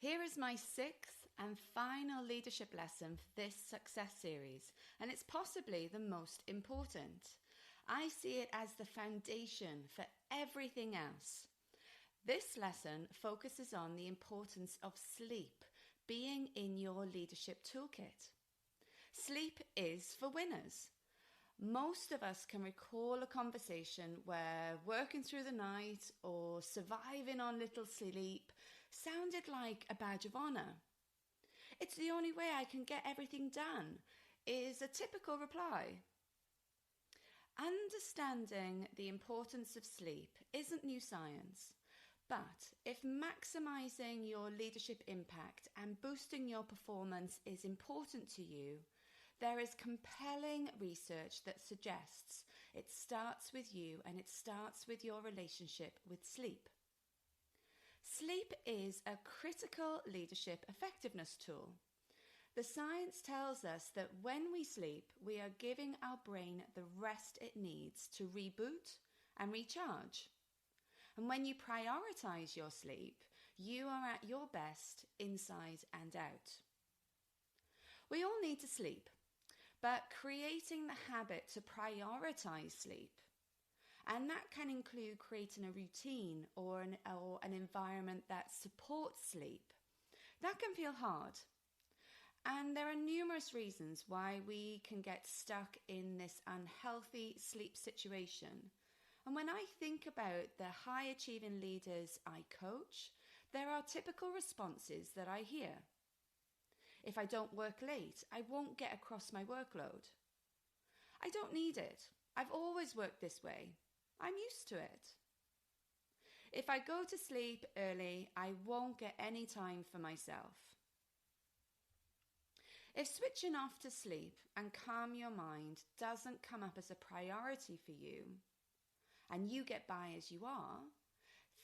Here is my sixth and final leadership lesson for this success series, and it's possibly the most important. I see it as the foundation for everything else. This lesson focuses on the importance of sleep being in your leadership toolkit. Sleep is for winners. Most of us can recall a conversation where working through the night or surviving on little sleep sounded like a badge of honour. It's the only way I can get everything done, is a typical reply. Understanding the importance of sleep isn't new science, but if maximising your leadership impact and boosting your performance is important to you, there is compelling research that suggests it starts with you and it starts with your relationship with sleep. Sleep is a critical leadership effectiveness tool. The science tells us that when we sleep, we are giving our brain the rest it needs to reboot and recharge. And when you prioritise your sleep, you are at your best inside and out. We all need to sleep, but creating the habit to prioritise sleep, and that can include creating a routine or an environment that supports sleep, that can feel hard. And there are numerous reasons why we can get stuck in this unhealthy sleep situation. And when I think about the high achieving leaders I coach, there are typical responses that I hear. If I don't work late, I won't get across my workload. I don't need it. I've always worked this way. I'm used to it. If I go to sleep early, I won't get any time for myself. If switching off to sleep and calm your mind doesn't come up as a priority for you, and you get by as you are,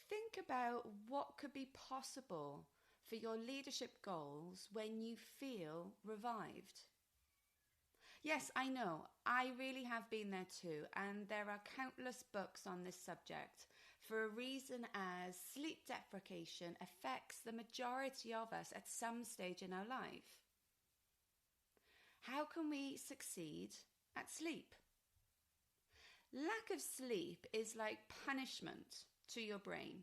think about what could be possible for your leadership goals when you feel revived. Yes, I know, I really have been there too, and there are countless books on this subject for a reason, as sleep deprivation affects the majority of us at some stage in our life. How can we succeed at sleep? Lack of sleep is like punishment to your brain.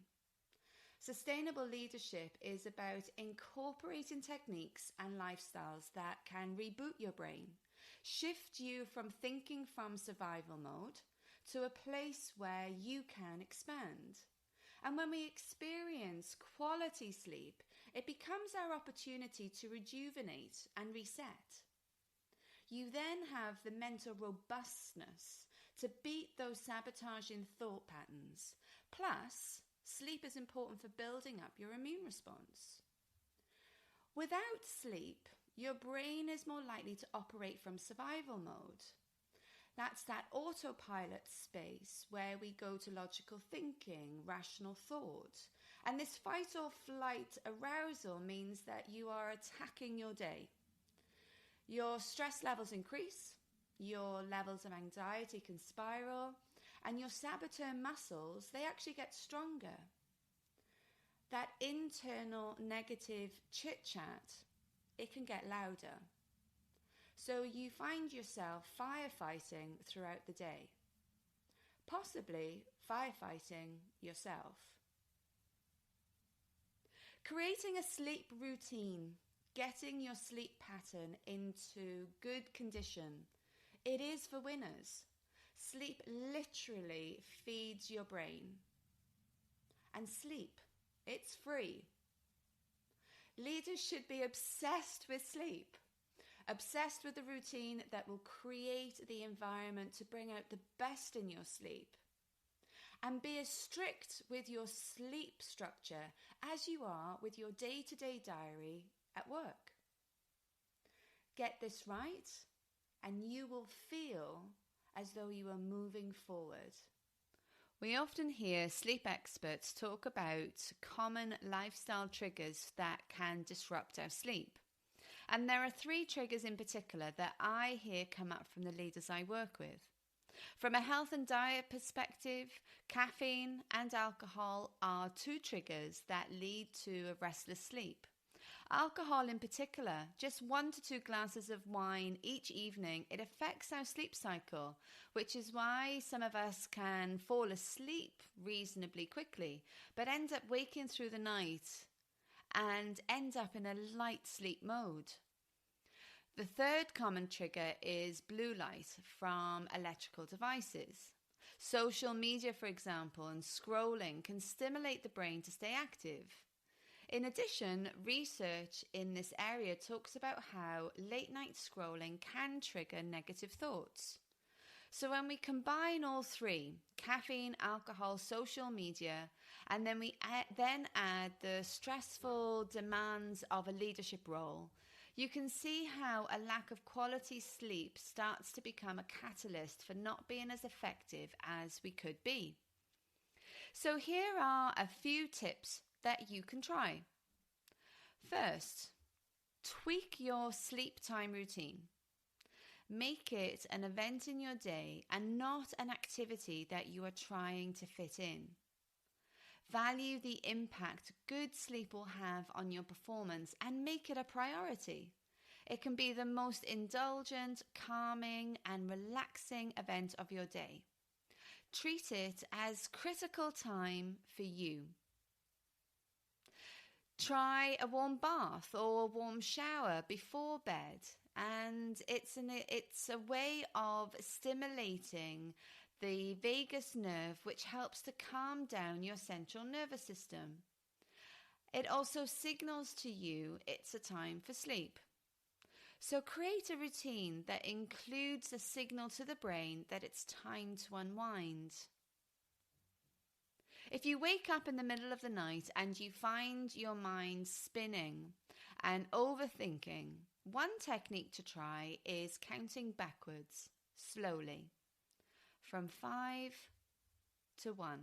Sustainable leadership is about incorporating techniques and lifestyles that can reboot your brain, shift you from thinking from survival mode to a place where you can expand. And when we experience quality sleep, it becomes our opportunity to rejuvenate and reset. You then have the mental robustness to beat those sabotaging thought patterns. Plus, sleep is important for building up your immune response. Without sleep, your brain is more likely to operate from survival mode. That's that autopilot space where we go to logical thinking, rational thought. And this fight or flight arousal means that you are attacking your day. Your stress levels increase, your levels of anxiety can spiral, and your saboteur muscles, they actually get stronger. That internal negative chit-chat, it can get louder. So you find yourself firefighting throughout the day, possibly firefighting yourself. Creating a sleep routine, getting your sleep pattern into good condition, it is for winners. Sleep literally feeds your brain. And sleep, it's free. Leaders should be obsessed with sleep, obsessed with the routine that will create the environment to bring out the best in your sleep. And be as strict with your sleep structure as you are with your day-to-day diary at work. Get this right, and you will feel as though you are moving forward. We often hear sleep experts talk about common lifestyle triggers that can disrupt our sleep. And there are 3 triggers in particular that I hear come up from the leaders I work with. From a health and diet perspective, caffeine and alcohol are 2 triggers that lead to a restless sleep. Alcohol in particular, just 1 to 2 glasses of wine each evening, it affects our sleep cycle, which is why some of us can fall asleep reasonably quickly, but end up waking through the night and end up in a light sleep mode. The third common trigger is blue light from electrical devices. Social media, for example, and scrolling can stimulate the brain to stay active. In addition, research in this area talks about how late night scrolling can trigger negative thoughts. So when we combine all three, caffeine, alcohol, social media, and then we then add the stressful demands of a leadership role, you can see how a lack of quality sleep starts to become a catalyst for not being as effective as we could be. So here are a few tips that you can try. First, tweak your sleep time routine. Make it an event in your day and not an activity that you are trying to fit in. Value the impact good sleep will have on your performance and make it a priority. It can be the most indulgent, calming, and relaxing event of your day. Treat it as critical time for you. Try a warm bath or a warm shower before bed, and it's a way of stimulating the vagus nerve, which helps to calm down your central nervous system. It also signals to you it's a time for sleep. So create a routine that includes a signal to the brain that it's time to unwind. If you wake up in the middle of the night and you find your mind spinning and overthinking, one technique to try is counting backwards, slowly, from 5 to 1.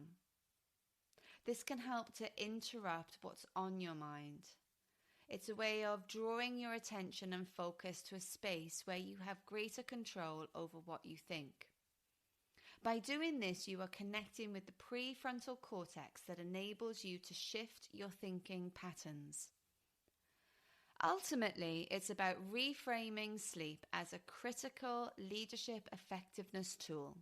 This can help to interrupt what's on your mind. It's a way of drawing your attention and focus to a space where you have greater control over what you think. By doing this, you are connecting with the prefrontal cortex that enables you to shift your thinking patterns. Ultimately, it's about reframing sleep as a critical leadership effectiveness tool.